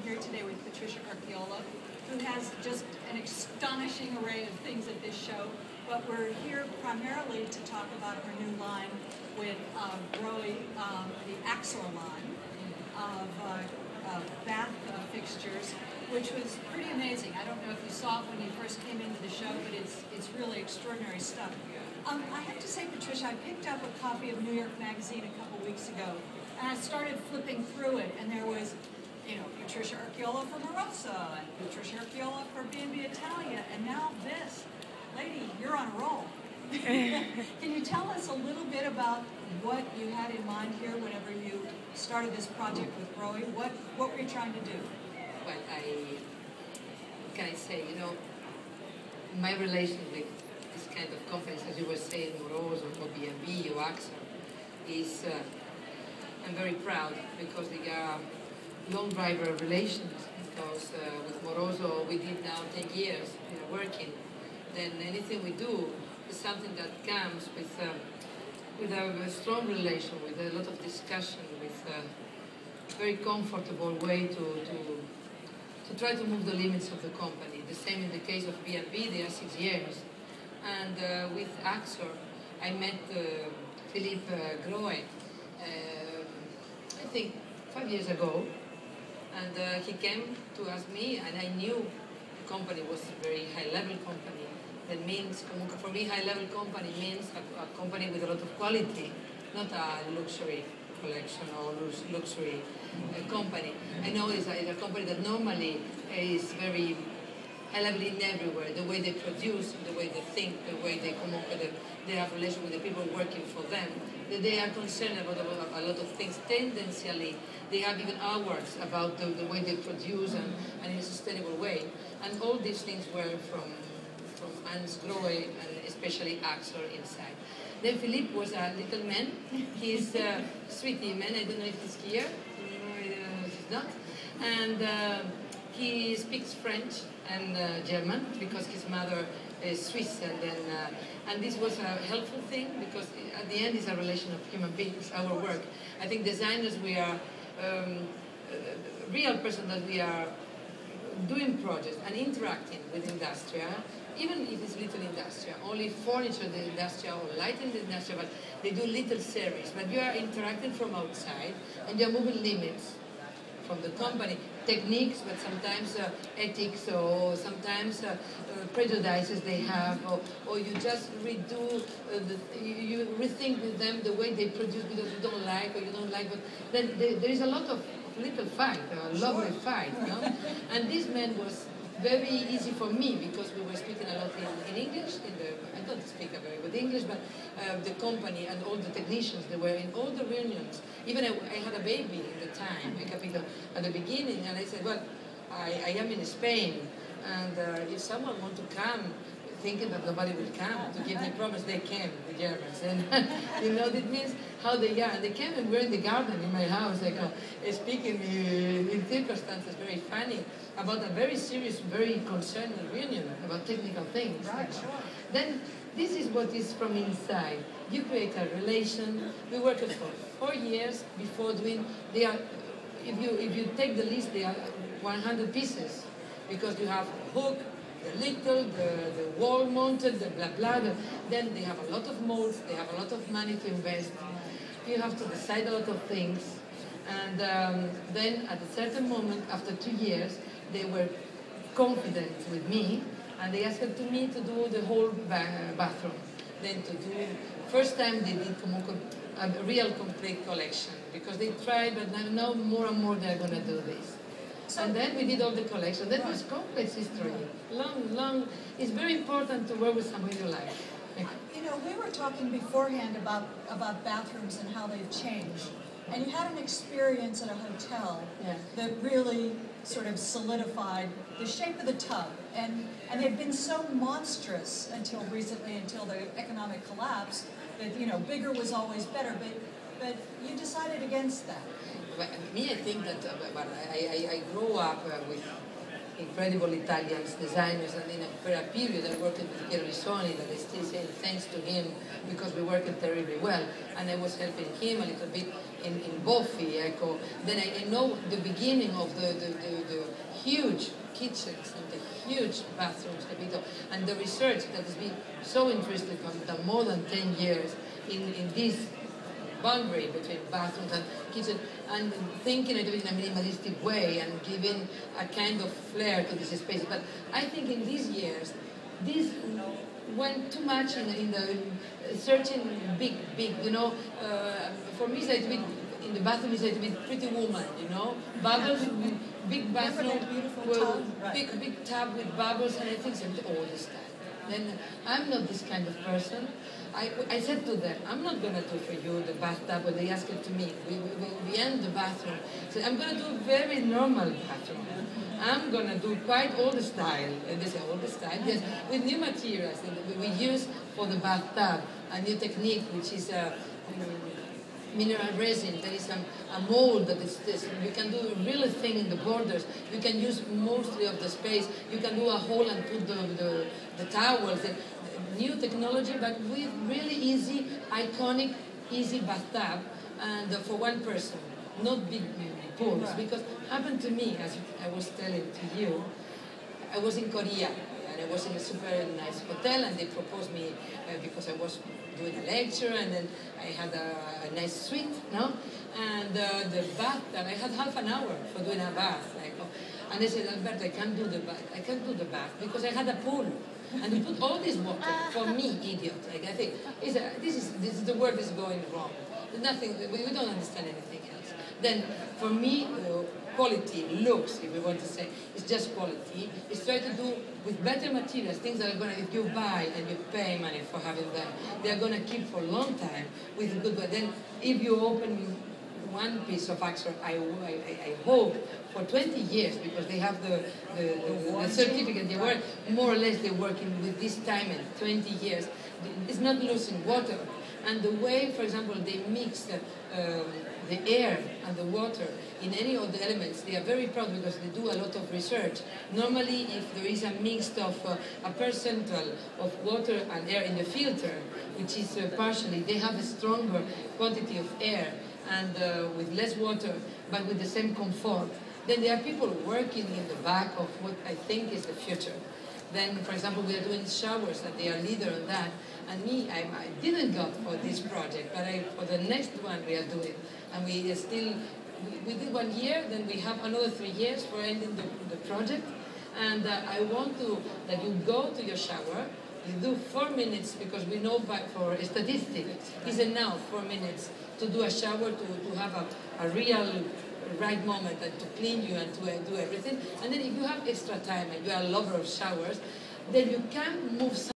here today with Patricia Urquiola, who has just an astonishing array of things at this show. But we're here primarily to talk about her new line with Grohe, the axor line of bath fixtures, which was pretty amazing. I don't know if you saw it when you first came into the show, but it's really extraordinary stuff. I have to say, Patricia, I picked up a copy of New York Magazine a couple weeks ago, and I started flipping through it, and there was, you know, Patricia Urquiola for Moroso, and Patricia Urquiola for B&B Italia, and now this. Lady, you're on a roll. Can you tell us a little bit about what you had in mind here whenever you started this project with Grohe? What were you trying to do? Well, can I say, you know, my relation with this kind of companies, as you were saying, Moroso or B&B or axor, is, I'm very proud because they are long driver relations. Because with Moroso, we did now 10 years working. Then anything we do is something that comes with a strong relation, with a lot of discussion, with a very comfortable way to try to move the limits of the company. The same in the case of B&B, they are 6 years. And with axor, I met Philippe Grohe, I think 5 years ago, and he came to ask me, and I knew the company was a very high-level company. That means, for me, high-level company means a company with a lot of quality, not a luxury collection or luxury company. I know it's a company that normally is very high-level in everywhere, the way they produce, the way they think, the way they come up with it, they have relation with the people working for them. They are concerned about a lot of things. Tendenциally, they have even awards about the way they produce and in a sustainable way. And all these things were from hansgrohe and especially axor inside. Then Philippe was a little man. He's a sweetie man. I don't know if he's here. He's not. And he speaks French and German because his mother is Swiss. And this was a helpful thing because at the end it's a relation of human beings, our work. I think designers, we are real person that we are doing projects and interacting with industria. Even if it's little industria, only furniture the industria or lighting the industria, but they do little series. But you are interacting from outside and you're moving limits from the company, techniques, but sometimes ethics or sometimes prejudices they have, or you just redo, you rethink with them the way they produce because you don't like or you don't like, but then there is a lot of little fight, a lovely fight, you know? And this man was very easy for me because we were speaking a lot in English. I don't speak a very good English, but the company and all the technicians, they were in all the reunions. Even I had a baby at the time, a capito, at the beginning, and I said, well, I am in Spain, and if someone wants to come, thinking that nobody will come to give me promise, they came, the Germans, and you know, that means how they are. And they came and were in the garden in my house, like speaking in circumstances very funny about a very serious, very concerning reunion about technical things. Right, sure. Then this is what is from inside. You create a relation. We worked for 4 years before doing. They are, if you take the list, they are 100 pieces because you have hook, the little, the wall mounted, the blah blah. Then they have a lot of molds. They have a lot of money to invest. You have to decide a lot of things, and then at a certain moment, after 2 years, they were confident with me, and they asked me to do the whole bathroom. Then to do, first time they did a real complete collection, because they tried, but now more and more they're going to do this. And then we did all the collection. That was complex history, long. It's very important to work with somebody you like. You know, we were talking beforehand about bathrooms and how they've changed. And you had an experience at a hotel that really sort of solidified the shape of the tub. And they've been so monstrous until recently, until the economic collapse, that, you know, bigger was always better. But you decided against that. Me, I think that I grew up with incredible Italian designers, and in a period I worked with Gervisoni, that I still say thanks to him because we worked terribly well, and I was helping him a little bit in Boffi, ecco. Then I know the beginning of the huge kitchens and the huge bathrooms, capito? And the research that has been so interesting for more than 10 years in this boundary between bathrooms and kitchen, and thinking it in a minimalistic way and giving a kind of flair to this space. But I think in these years, this went too much in the searching big, you know. For me, it's a bit, in the bathroom, it's a bit Pretty Woman, you know. Bubbles, big bathroom, big tub with bubbles, and I think it's all this time. Then I'm not this kind of person. I said to them, I'm not going to do for you the bathtub, but they asked it to me. We end the bathroom. So I'm going to do a very normal bathroom. I'm going to do quite old style. And they say, old style? Yes, with new materials. And we use for the bathtub a new technique, which is mineral resin. There is a mold that is this. You can do a real thing in the borders. You can use mostly of the space. You can do a hole and put the towels. New technology, but with really easy, iconic, easy bathtub, and for one person, not big pools. Right. Because happened to me, as I was telling to you, I was in Korea, and I was in a super nice hotel, and they proposed me because I was doing a lecture, and then I had a nice suite, no? And the bathtub, I had half an hour for doing a bath, like, and they said, Albert, I can't do the bath. I can't do the bath because I had a pool. And you put all this water, for me, idiot, like I think, this is the word is going wrong. Nothing, we don't understand anything else. Then, for me, quality, looks, if we want to say, it's just quality. It's try to do with better materials, things that are going to, if you buy and you pay money for having them, they are going to keep for a long time with good, but then if you open one piece of axor, I hope, for 20 years, because they have the certificate, they work, more or less they're working with this time in 20 years. It's not losing water. And the way, for example, they mix the air and the water in any of the elements, they are very proud because they do a lot of research. Normally, if there is a mix of a percentile of water and air in the filter, which is partially, they have a stronger quantity of air and with less water, but with the same comfort. Then there are people working in the back of what I think is the future. Then, for example, we are doing showers, and they are leader on that. And me, I didn't go for this project, but for the next one we are doing. And we did 1 year, then we have another 3 years for ending the project. And I want that you go to your shower, you do 4 minutes, because we know for statistics, it's enough 4 minutes to do a shower, to have a real right moment and to clean you and to do everything. And then if you have extra time and you are a lover of showers, then you can move